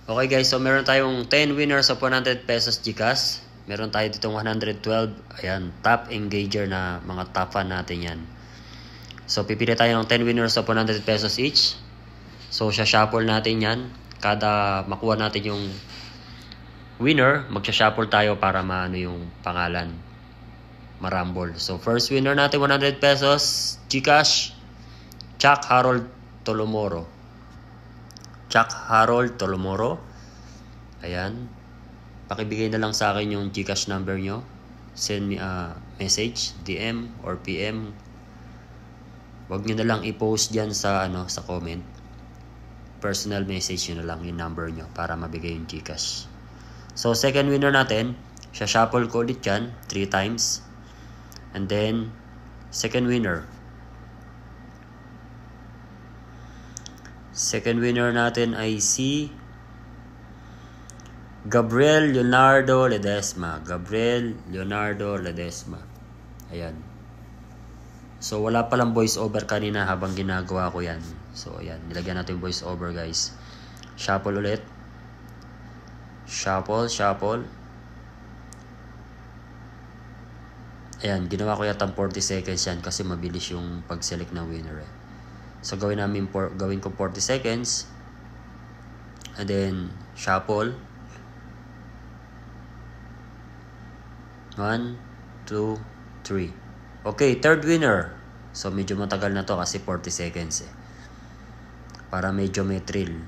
Okay guys, so meron tayong 10 winners of 100 pesos GCash. Meron tayo ditong 112. Ayan, top engager na mga top fan natin yan. So pipili tayo ng 10 winners of 100 pesos each. So shuffle natin yan. Kada makuha natin yung winner, magsha-shuffle tayo para maano yung pangalan. Marambol. So first winner natin 100 pesos GCash. Chuck Harold Tolomoro. Chuck Harold Tolomoro. Ayan. Pakibigay na lang sa akin yung GCash number nyo. Send me a message, DM or PM. Wag nyo na lang i-post dyan sa, sa comment. Personal message nyo na lang yung number nyo para mabigay yung GCash. So second winner natin, shuffle ko ulit yan 3 times. And then second winner. Second winner natin ay si Gabriel Leonardo Ledesma. Gabriel Leonardo Ledesma. Ayan. So wala palang voice over kanina habang ginagawa ko yan. So ayan, nilagyan natin voice over guys. Shuffle ulit. Shuffle. Ayan, ginawa ko yata 40 seconds yan kasi mabilis yung pag-select ng winner eh. So gawin ko 40 seconds. And then shuffle. 1, 2, 3. Okay, third winner. So medyo matagal na to kasi 40 seconds eh. Para medyo may thrill.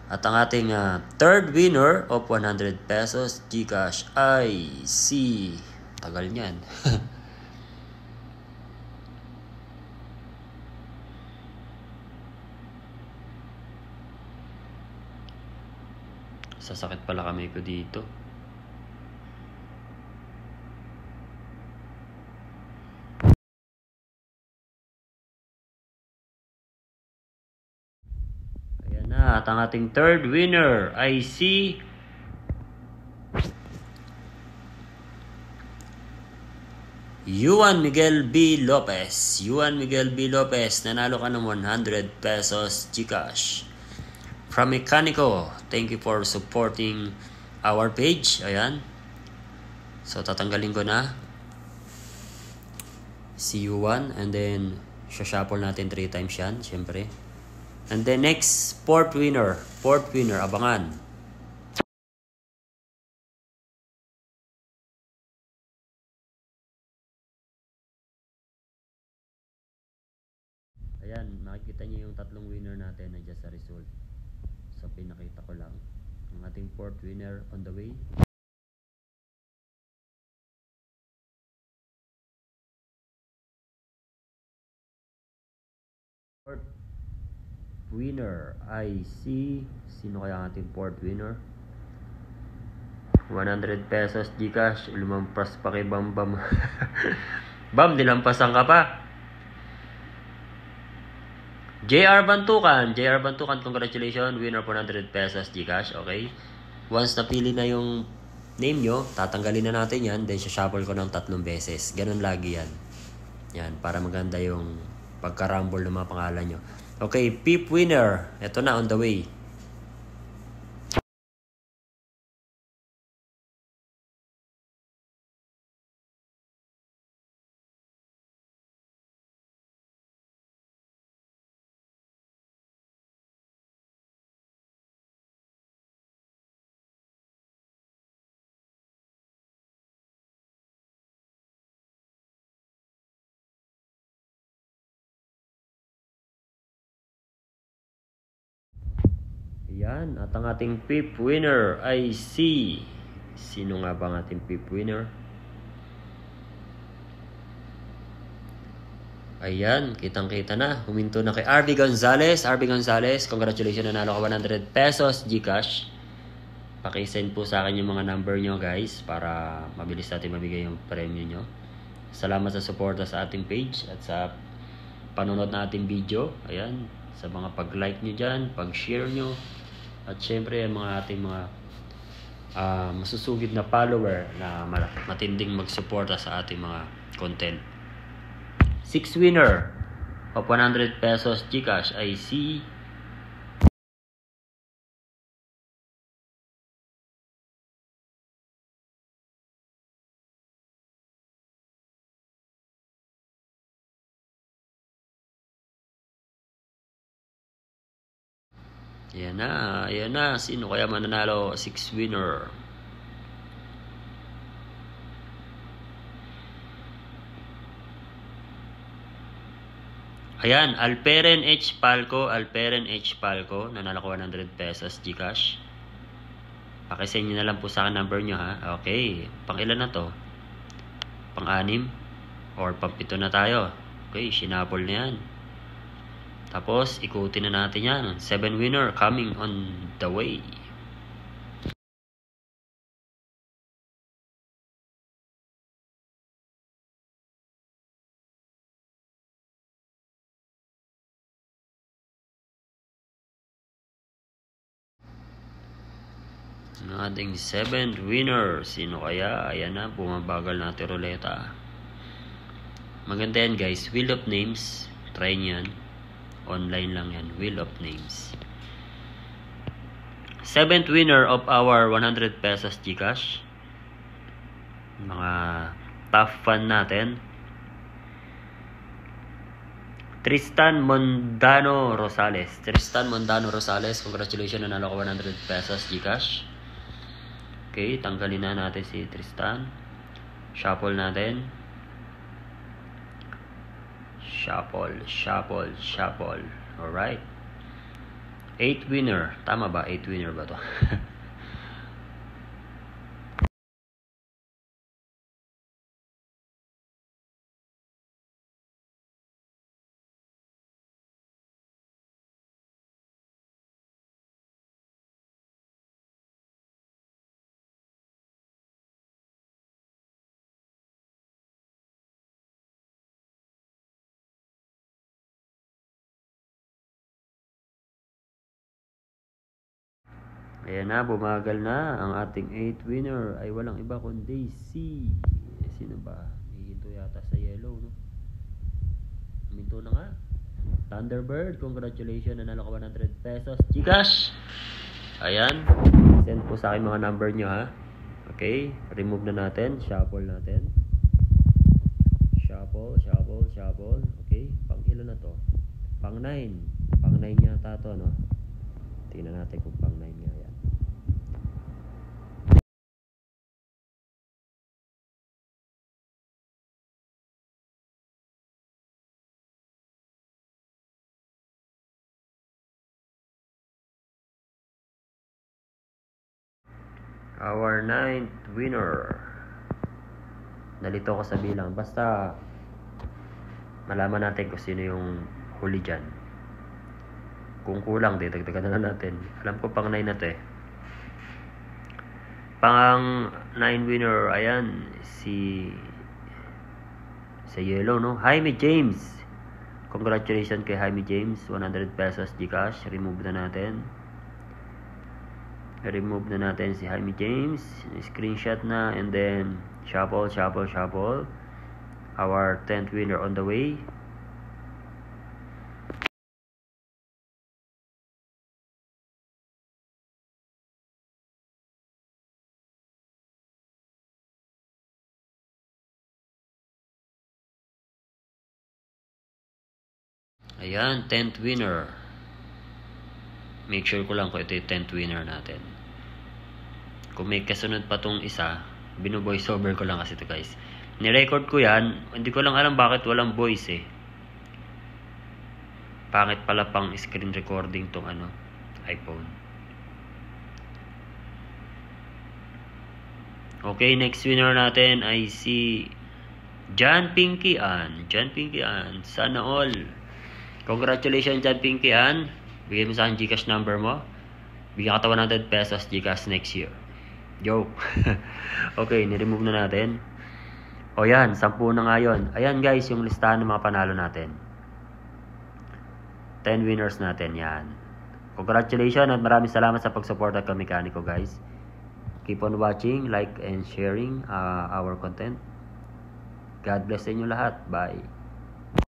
At ang ating third winner of 100 pesos GCash ay si... Tagal niyan. Sasakit pala kamay ko dito. Ayan na, at ang ating third winner ay si Juan Miguel B. Lopez. Juan Miguel B. Lopez, nanalo ka ng 100 pesos GCash. From Mecanico, thank you for supporting our page. Ayan. So, tatanggalin ko na si Juan. And then, shuffle natin 3 times yan, syempre. And then next, fourth winner, abangan. Ayan, makikita niyo yung tatlong winner natin na dyan sa result. So pinakita ko lang. Ang ating fourth winner on the way. Fourth winner ay sino kaya ang ating fourth winner? 100 pesos GCash. Lumampas pa kay Bam. Bam, nilampasan ka pa. JR Bantukan, congratulations, winner 100 pesos GCash, okay? Once napili na yung name nyo, tatanggalin na natin yan, then shuffle ko ng 3 beses. Ganun lagi yan. Yan, para maganda yung pagkarambol ng mga pangalan nyo. Okay, fifth winner, ito na on the way. Yan, at ang ating fifth winner ay sino nga ba ang ating fifth winner? Ayan, kitang-kita na. Huminto na kay RB Gonzales. RB Gonzales, congratulations, nanalo ka 100 pesos GCash. Paki-send po sa akin yung mga number nyo guys para mabilis natin mabigay yung premyo nyo. Salamat sa suporta sa ating page at sa panonood na ating video. Ayan, sa mga pag-like nyo dyan, pag-share nyo. At syempre, mga ating mga masusugid na follower na matinding magsuporta sa ating mga content. Sixth winner of 100 pesos GCash ay si Ayan na. Sino kaya mananalo? 6 winner. Ayan, Alperen H. Palco. Nanalo ko 100 pesos Gcash. Pakisend nyo na lang po sa akin number nyo ha. Okay, pang ilan na to? Pang 6? Or pang 7 na tayo? Okay, sinapol na yan. Tapos, ikutin na natin yan. 7 winner coming on the way. Ang ating 7th winner. Sino kaya? Ayan na, bumabagal natin ruleta. Maganda yan guys. Wheel of Names. Try nyo yan. Online lang yan. Wheel of Names. 7th winner of our 100 pesos Gcash. Mga top fan natin. Tristan Mondano Rosales. Congratulations, nanalo ko 100 pesos Gcash. Okay, tanggalin na natin si Tristan. Shuffle natin. Shuffle. Alright. 8 winner. Tama ba? 8 winner ba to? Ayan na, bumagal na. Ang ating 8th winner ay walang iba kundi si... Sino ba? Hihinto yata sa yellow, no? Huminto na nga. Thunderbird, congratulations. Nanalo ka 100 pesos Gcash. Ayan. Send po sa akin mga number nyo, ha? Okay. Remove na natin. Shuffle natin. Shuffle. Okay. Pang ilan na to? Pang 9. Pang 9 yata to, no? Tingnan natin kung pang 9 nga yan. Our 9th winner. Nalito ko sa bilang. Basta malaman natin kung sino yung huli dyan. Kung kulang, dagdagan na lang natin. Alam ko pang 9 na to eh. Pang 9 winner, ayan, sa yellow, no? Jaime James. Congratulations kay Jaime James. 100 pesos Gcash. Remove na natin si Jaime James. Screenshot na and then shuffle. Our 10th winner on the way. Ayan, 10th winner. Make sure ko lang kung ito yung 10th winner natin. Kung may kasunod pa tong isa, binu-voice over ko lang kasi ito guys. Ni-record ko yan, hindi ko lang alam bakit walang voice eh. Pangit pala pang screen recording tong iPhone. Okay, next winner natin ay si John Pinky Ann. Sana all. Congratulations John Pinky Ann. Bigay mo sa akin Gcash number mo. Bigyan ka 100 pesos Gcash next year. Joke. Okay, ni-remove na natin. O yan, 10 na nga yun. Ayan guys, yung listahan ng mga panalo natin. 10 winners natin, yan. Congratulations at maraming salamat sa pag-support kay Mekaniko guys. Keep on watching, like and sharing our content. God bless sa inyo lahat. Bye.